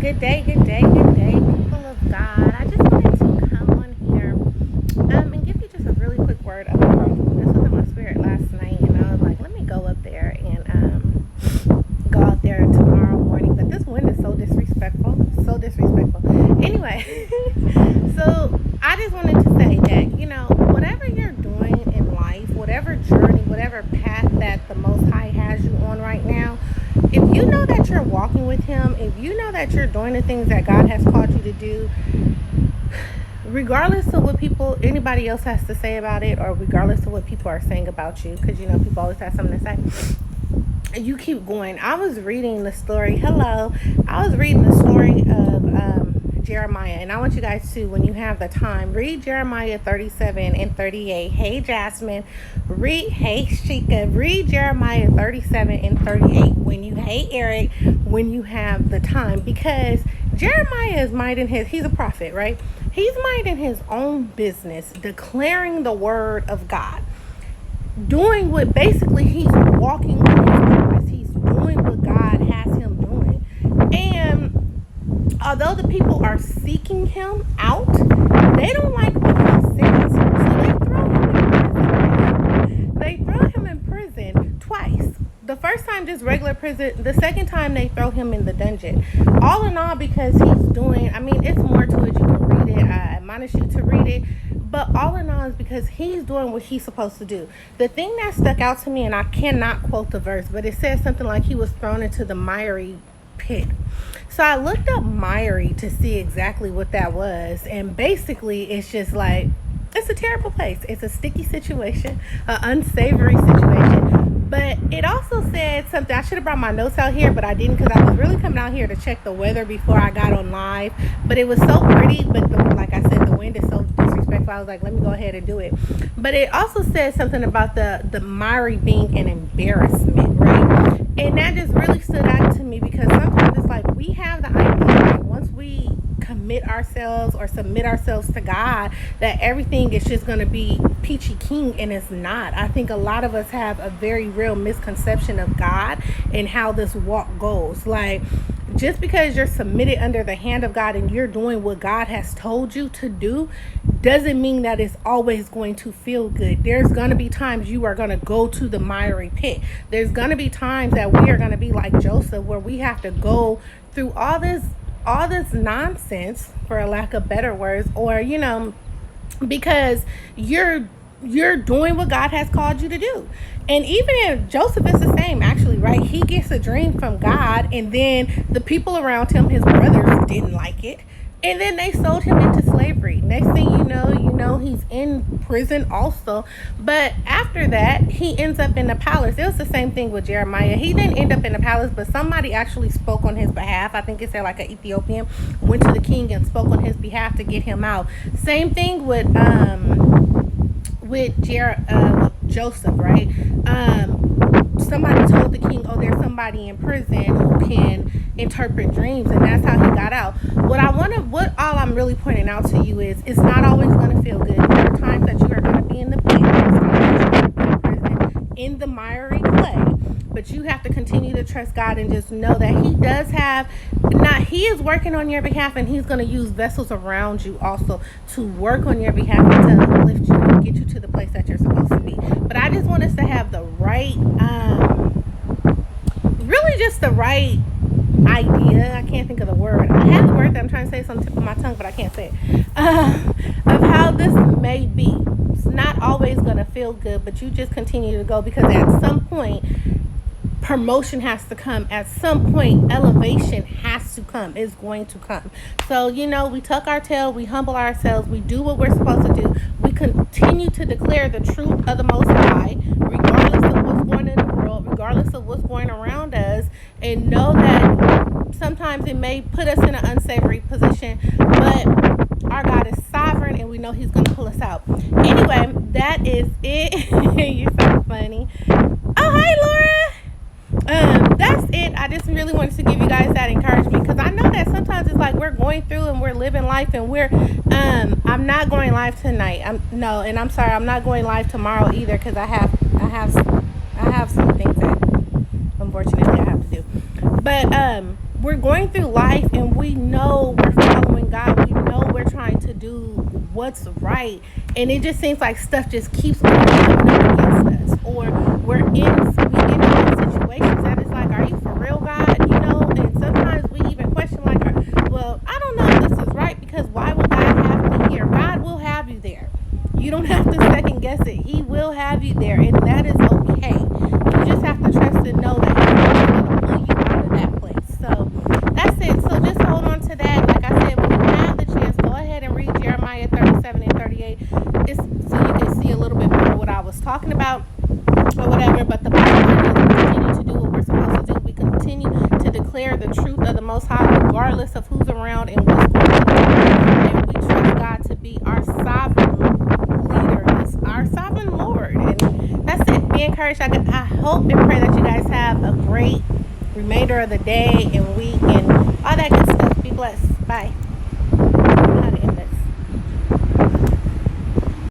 Good day, good day, good day, people of God. I just wanted to come on here and give you just a really quick word of encouragement. This was in my spirit last night, and I was like, let me go up there and go out there tomorrow morning. But this wind is so disrespectful, so disrespectful. Anyway, so I just wanted to say that, whatever you're doing in life, whatever journey, whatever path that the Most High has you on right now, if you know that you're walking with Him, if you know that you're doing the things that God has called you to do, regardless of what anybody else has to say about it, or regardless of what people are saying about you, because people always have something to say, you keep going. I was reading the story of Jeremiah, and I want you guys to, when you have the time, read Jeremiah 37 and 38. Hey Jasmine, hey Shika, read Jeremiah 37 and 38 hey Eric, when you have the time, because Jeremiah is minding he's a prophet, right? He's minding his own business, declaring the word of God, doing what basically he's walking in his purpose. He's doing what God has him doing. And although the people are seeking him out, they don't like what he says. So they throw him in prison twice. The first time, just regular prison. The second time, they throw him in the dungeon. All in all, because he's doing, it's more to it. You can read it. I admonish you to read it. But all in all, is because he's doing what he's supposed to do. The thing that stuck out to me, and I cannot quote the verse, but it says something like he was thrown into the miry pit. So I looked up Miry to see exactly what that was. And basically, it's just like, it's a terrible place. It's a sticky situation, an unsavory situation. But it also said something. I should have brought my notes out here, but I didn't, because I was really coming out here to check the weather before I got on live. But it was so pretty. But like I said, the wind is so disrespectful. I was like, let me go ahead and do it. But it also said something about the Miry being an embarrassment, right? And that just really stood out to me, because sometimes it's like we have the idea that once we commit ourselves or submit ourselves to God, that everything is just going to be peachy keen, and it's not. I think a lot of us have a very real misconception of God and how this walk goes. Like, just because you're submitted under the hand of God and you're doing what God has told you to do, doesn't mean that it's always going to feel good. There's going to be times you are going to go to the miry pit. There's going to be times that we are going to be like Joseph, where we have to go through all this nonsense, for a lack of better words, or because you're doing what God has called you to do. And even if Joseph is the same, actually, right? He gets a dream from God, and then the people around him, his brothers, didn't like it. And then they sold him into slavery. Next thing you know, he's in prison also. But after that, he ends up in the palace. It was the same thing with Jeremiah. He didn't end up in the palace, but somebody actually spoke on his behalf. I think it said like an Ethiopian went to the king and spoke on his behalf to get him out. Same thing with Joseph, right? Somebody told the king, oh, there's somebody in prison who can interpret dreams, and that's how he got out. What all I'm really pointing out to you is, it's not always going to feel good. There are times that you are going to be in the pit, in prison, in the miry clay, but you have to continue to trust God and just know that He is working on your behalf, and He's going to use vessels around you also to work on your behalf and to lift you and get you to the place that you're supposed to be. But I just want us to have the right, really just the right idea. I can't think of the word. I have the word that I'm trying to say, it's on the tip of my tongue, but I can't say it. Of how this may be. It's not always going to feel good, but you just continue to go, because at some point, promotion has to come. At some point, elevation has to come. It's going to come. So, we tuck our tail, we humble ourselves, we do what we're supposed to do. We continue to declare the truth of the Most High, regardless of what's going on in the world, regardless of what's going around us, and know that sometimes it may put us in an unsavory position, but our God is sovereign, and we know He's going to pull us out. Anyway, that is it. You're so funny. Oh, hi, Laura. That's it. I just really wanted to give you guys that encouragement, because I know that sometimes it's like we're going through and we're living life, and I'm not going live tonight. I'm sorry, I'm not going live tomorrow either, because I have some things that unfortunately I have to do. But we're going through life and we know we're following God. We know we're trying to do what's right. And it just seems like stuff just keeps coming up against us. Or we end up in situations that it's like, are you for real, God? And sometimes we even question like, well, I don't know if this is right because why would God have me here? God will have you there. You don't have to second guess it. He will have you there, and that is okay. You just have to trust and know that He's going to pull you out of that place. So that's it. So just hold on to that. Like I said, when you have the chance, go ahead and read Jeremiah 37 and 38. It's so you can see a little bit more what I was talking about or whatever. But the Bible is we continue to do what we're supposed to do. We continue to declare the truth of the Most High, regardless of who's around and what's going on. And we trust God to be our sovereign leader, our sovereign Lord. And that's it. Be encouraged. I hope and pray that you guys have a great remainder of the day and week and all that good stuff. Be blessed. Bye.